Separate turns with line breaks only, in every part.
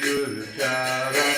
Guru Charan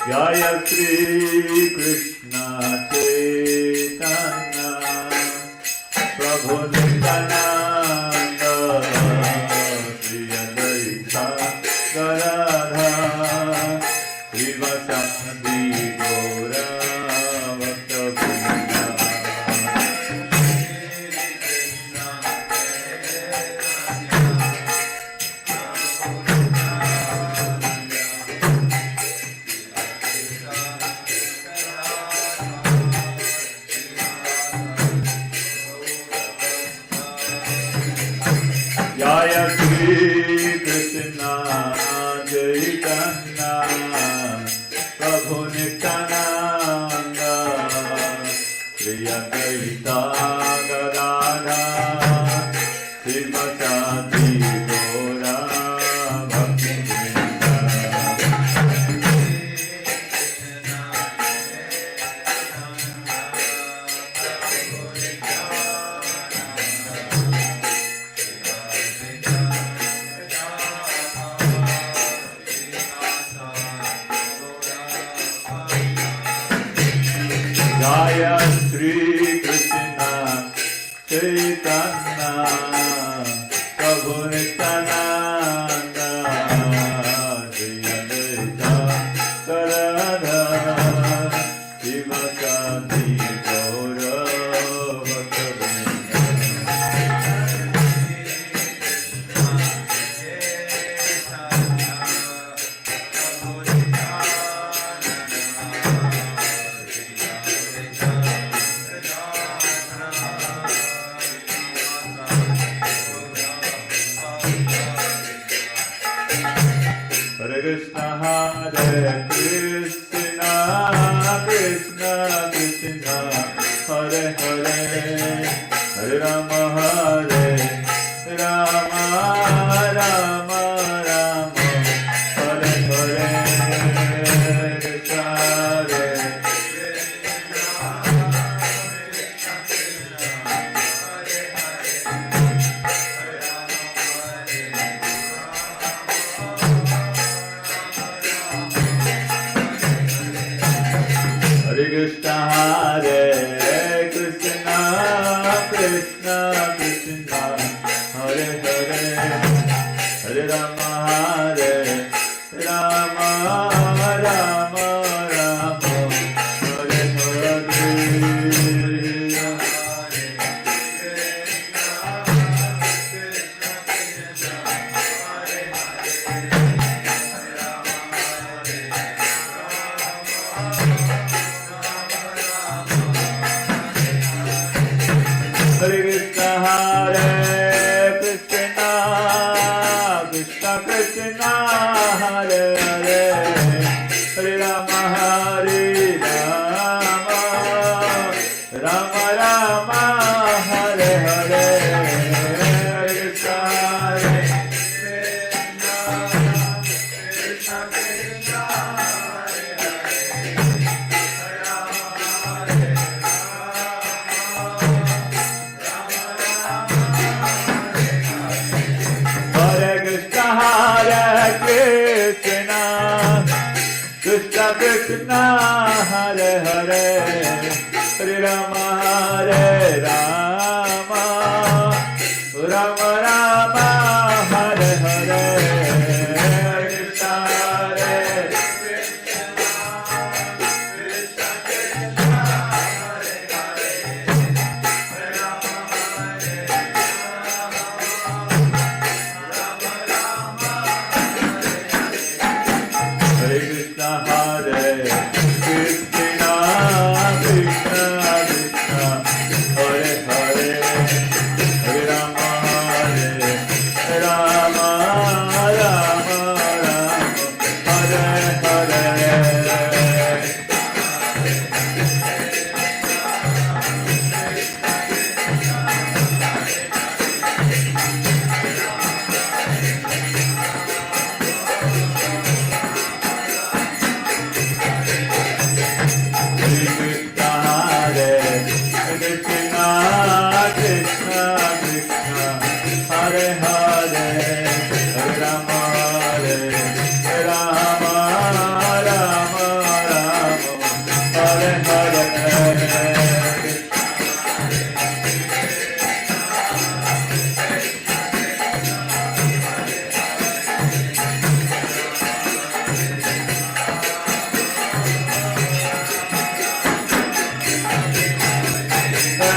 Jaya Shri Krishna Chaitanya Prabhu Nityananda Shri Advaita Gadadhara Srivasadi Gaura Bhaktavrinda Jaya Shri Krishna Chaitanya Prabhu Nityananda Shri Advaita Gadadhara Srivasadi Gaura Bhaktavrinda Jaya Shri Krishna Chaitanya Prabhu Nityananda Shri Advaita Gadadhara Srivasadi Gaura Bhaktavrinda Hare Krishna Hare Krishna Krishna Krishna Hare Hare Hare Rama Hare Rama Rama Rama Hare Hare Krishna Hare Hare Krishna Hare Krishna Krishna Krishna Hare Hare Hare Rama Hare Rama Rama Rama Hare Hare Rama Hare Rama Rama Rama Hare Hare Hare Krishna Krishna Krishna Krishna Krishna Hare Hare Hare Rama Hare Rama Rama Rama Hare Hare Hare Krishna Hare Krishna Krishna Krishna Hare Hare Hare Rama Hare Rama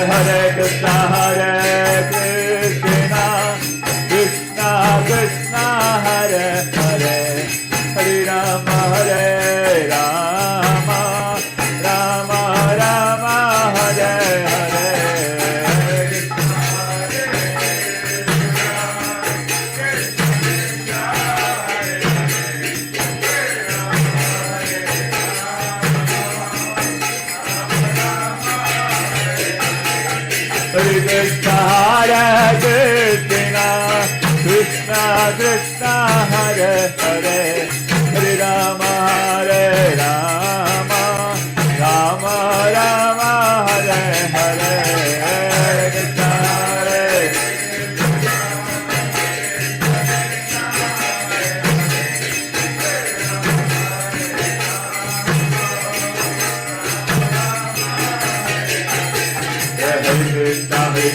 Hare Krishna Hare Krishna Krishna Krishna Hare Hare Hare Rama Hare Rama Rama Rama Hare Hare Hare Krishna Hare Krishna Krishna Krishna Hare Hare Hare Rama Hare Rama Rama Rama Hare Hare Hare Krishna Hare Krishna Krishna Krishna Hare Hare Hare Rama Hare Rama Rama Rama Hare Hare Hare Krishna Hare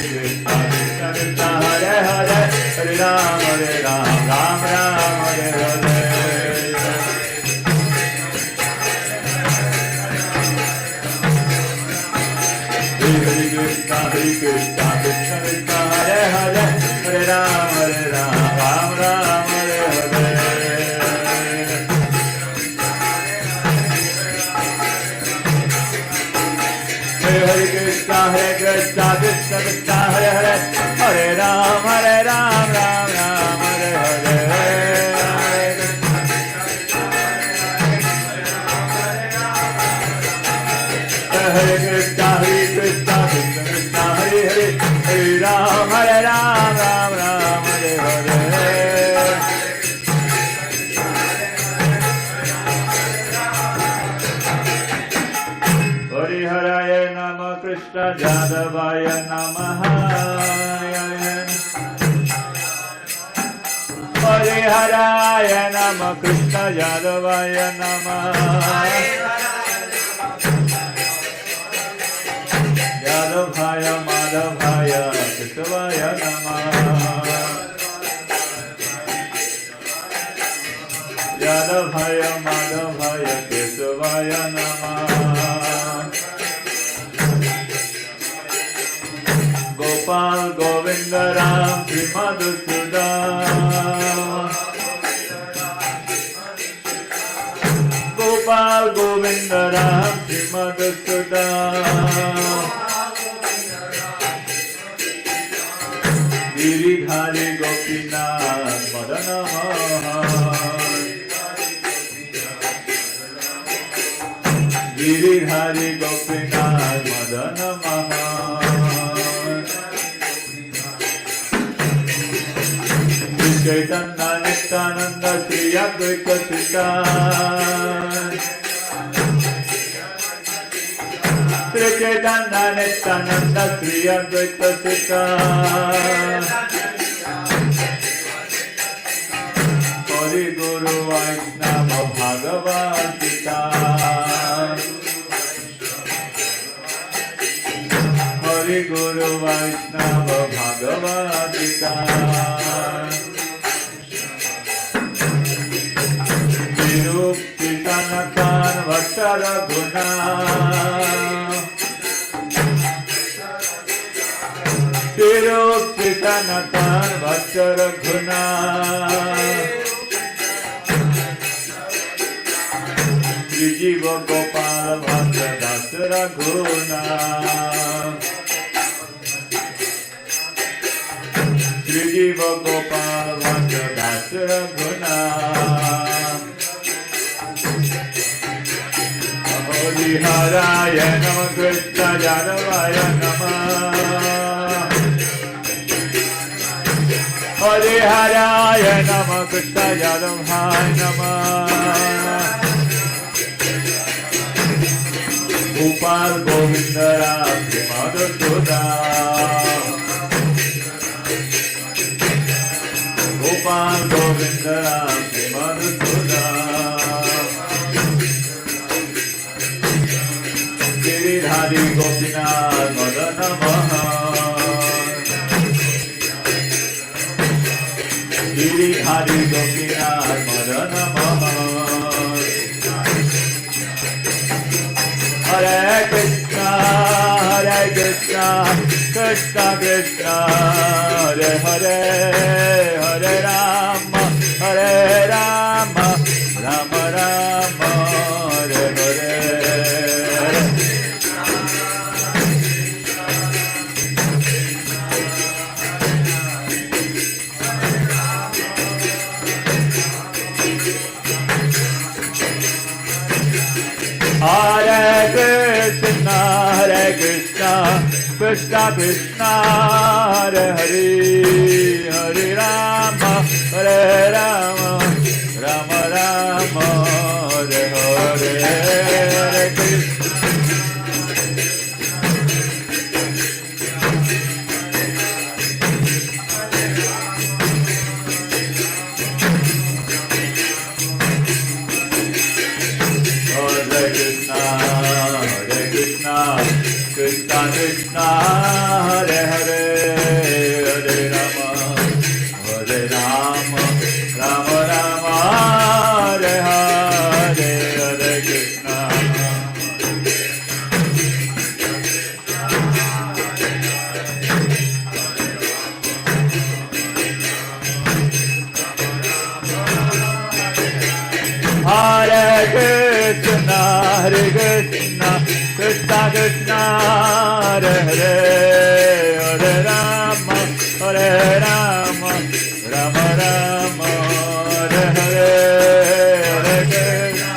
Krishna Krishna Krishna Hare Hare Hare Ram Ram Ram Hare Hare Hare Krishna Krishna Krishna Hare Hare Hare Ram Ram Ram Hare Hare Hare Krishna Krishna Krishna Hare Hare Hare Ram Ram Ram Hare Hare Hare Krishna Krishna Krishna Hare Hare Hare Ram Ram Ram Hare Hare Hare Namah Krishna Jadavaya Namaha Hare Haraya Namah Krishna Jadavaya Namaha Jadavaya Madhavaya Krishavaya Namaha Jadavaya Madhavaya Krishavaya Namaha Gopal Govinda Ram Shri Madhusudan Gopal Govinda Ram Shri Madhusudan Giridhari Gopinath Madana Mohan Giridhari Gopinath Madan Mohan चैतन्य नित्यानंद श्री अद्वैत सिद्धांत श्री चैतन्य नित्यानंद श्री अद्वैत सिद्धांत हरि गुरु वैष्णव भगवत गीता हरि गुरु वैष्णव भगवत गीता निरुक्ति सनातन भक्त रघुनाथ निरुक्ति सनातन भक्त रघुनाथ जीव गोपाल भक्त दास रघुनाथ श्री जीव गोपाल भक्त दास रघुनाथ हरि हराय नमः कृष्ण यादवाय नमः हरि हराय नमः कृष्ण यादवाय नमः Gopal Govind Ram Madhusudan Gopal Govind Ram Madhusudan Giridhari Gopinath Madan Mohan Giridhari Gopinath Madan Mohan Hare Krishna, Krishna Krishna, Hare Hare, Hare Rama, Rama Rama, Hare Hare. Hare Krishna, Krishna Krishna, Hare Hare, Hare Rama, Rama Rama, Hare Hare, Hare Krishna. Krishna Krishna, Hare Hare, Hare Rama, Rama Rama, Hare Hare, Hare Krishna. Hare Krishna, Hare Krishna, Krishna Krishna, Hare Hare, Hare Rama, Rama Rama, Hare Hare, Hare Krishna.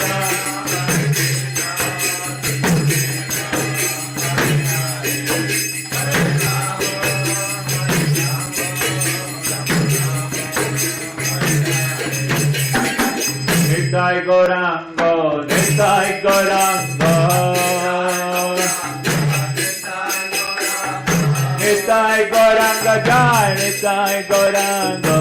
Nitai Gauranga, Nitai Gauranga, Nitai Gauranga Jai, Nitai Gauranga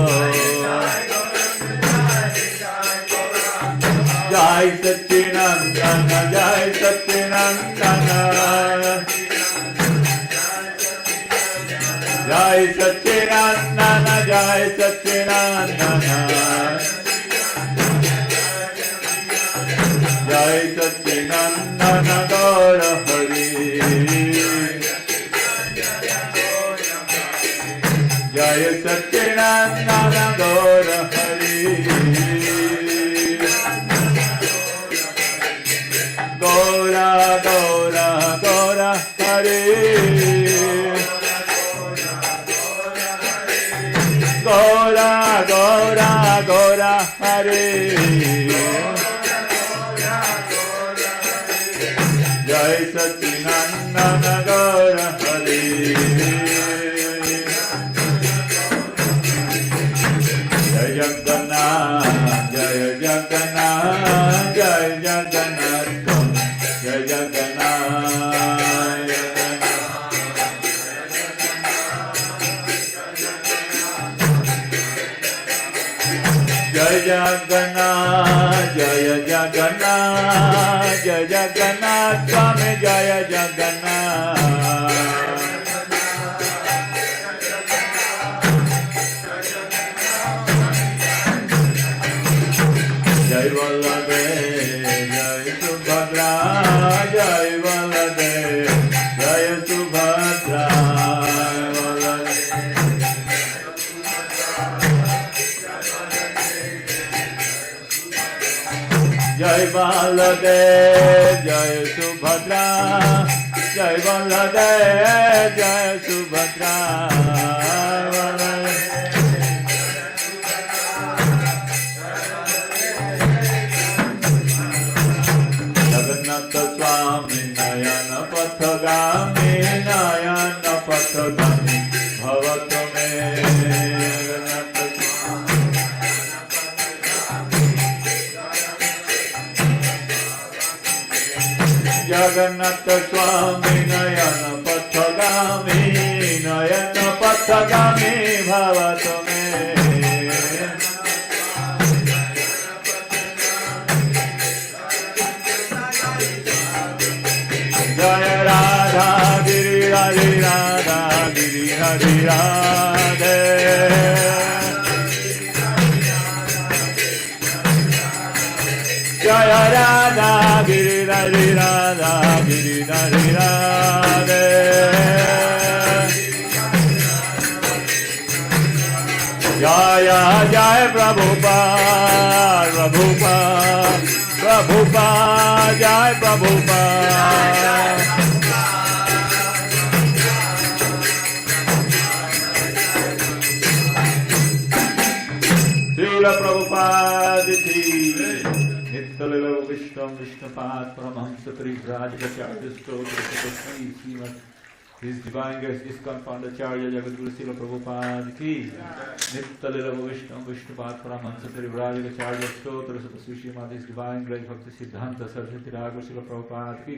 Jai Satchinandana, Jai Satchinandana, Jai Satchinandana, Jai Satchinandana, Jai Satchinandana Gaura Hari, Jai Satchinandana Gaura Hari, Gaura Gaura Gaura Hari, Gaura Gaura Gaura Hari, Jai Satchinandana Gaura Hari Jai Jagannath Jai Jagannath Jai Jagannath Jai Jagannath Jai Jagannath Jai Jagannath Jai Jagannath Swami Jai Jagannath Jai Vallabhe Jai Subhadra Jai Vallabhe Jai Subhadra Jai Vallabhe Jai Subhadra Jai Vallabhe Jai Subhadra Jagannath Swami Nayana Pathagami Nayana Pathagami Bhavato me Jagannath Swami Nayana Pathagami Nayana Pathagami Bhavato me Jaya Radha Giri Hari Radha Giri Hari Radhe Jaya Radha Giri Hari Radha Giri Hari Radhe Jaya Jaya Prabhupada Prabhupada Prabhupada Jai Prabhupada Srila Prabhupada ki Nitya-lila Vishtam Vishnupad Paramahamsa Parivrajacharya Stotra Sapasri Srimad His Divine Grace ISKCON Pandacharya Jagadguru Srila Prabhupada ki Nitya-lila Vishtam Vishnupad Paramahamsa Parivrajacharya Stotra Sapasri Srimad His Divine Grace Bhakti Siddhanta Saraswati Thakur Srila Prabhupada ki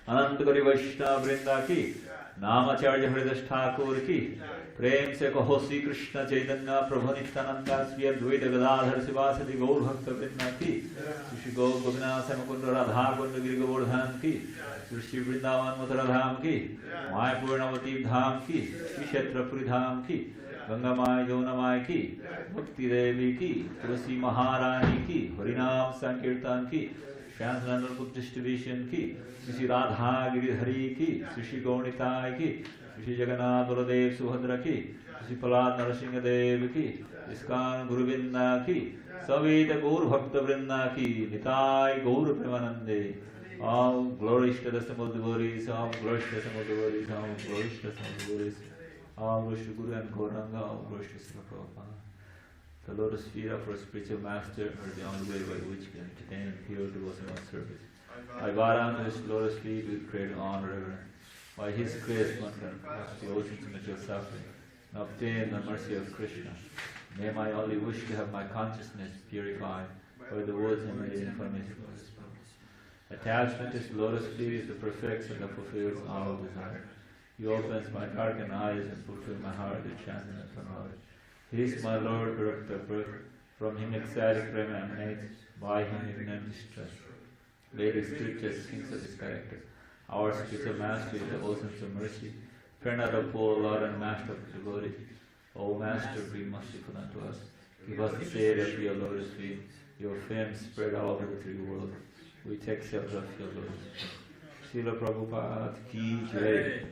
Anantagari Vaishnava Vrinda ki Namacharya Hridas Thakur ki प्रेम से कहो श्री कृष्ण चैतन्य प्रभु नित्यानंद श्री अद्वैत गदाधर शिवासदि गौर भक्त वृंद की श्री गौ गोविनाथ मुकुंद राधा कुंड गिरि गोवर्धन की श्री वृंदावन मथुरा धाम की मायापुर नवद्वीप धाम की श्री क्षेत्रपुरी धाम की गंगा माई यमुना माई की भक्ति देवी की तुलसी महारानी की हरिनाम संकीर्तन की श्यामनंदन बुक डिस्ट्रीब्यूशन की श्री राधा गिरिधरी की श्री गौणिताय की श्री जगन्नाथ बलदेव सुभद्रा की श्री प्रहलाद नरसिंह देव की इस्कॉन गुरुवृंदा की सवेत गौर भक्त वृंदा की निताय गौर प्रेमानंदे all glories to the assembled devotees, all glories to the assembled devotees, all glories to the assembled devotees, all glories to Guru and Gauranga, all glories to Srila Prabhupada. The lotus feet of our spiritual master are the only way by which we entertain and pure devotional service. I bow down to his lotus feet with great honor and reverence. By his grace one can cross the oceans of material suffering and obtain the mercy of Krishna. May my only wish to have my consciousness purified by the words emanating from his lotus feet. Attachment to his lotus feet is the perfection that fulfills all desire. He opens my darkened eyes and fulfills my heart with chanting and knowledge. He is my Lord, director of birth. From him ecstatic prema emanates, by him ignorant distress. Various scriptures sings of his character. Our spiritual master is the oceans of mercy. Friend of the poor, Lord and Master of the devotees. O Master, be merciful unto us. Give us the shade of your lotus feet. Your fame spread all over the three worlds. We take shelter of your lotus feet. Srila Prabhupada ki jai.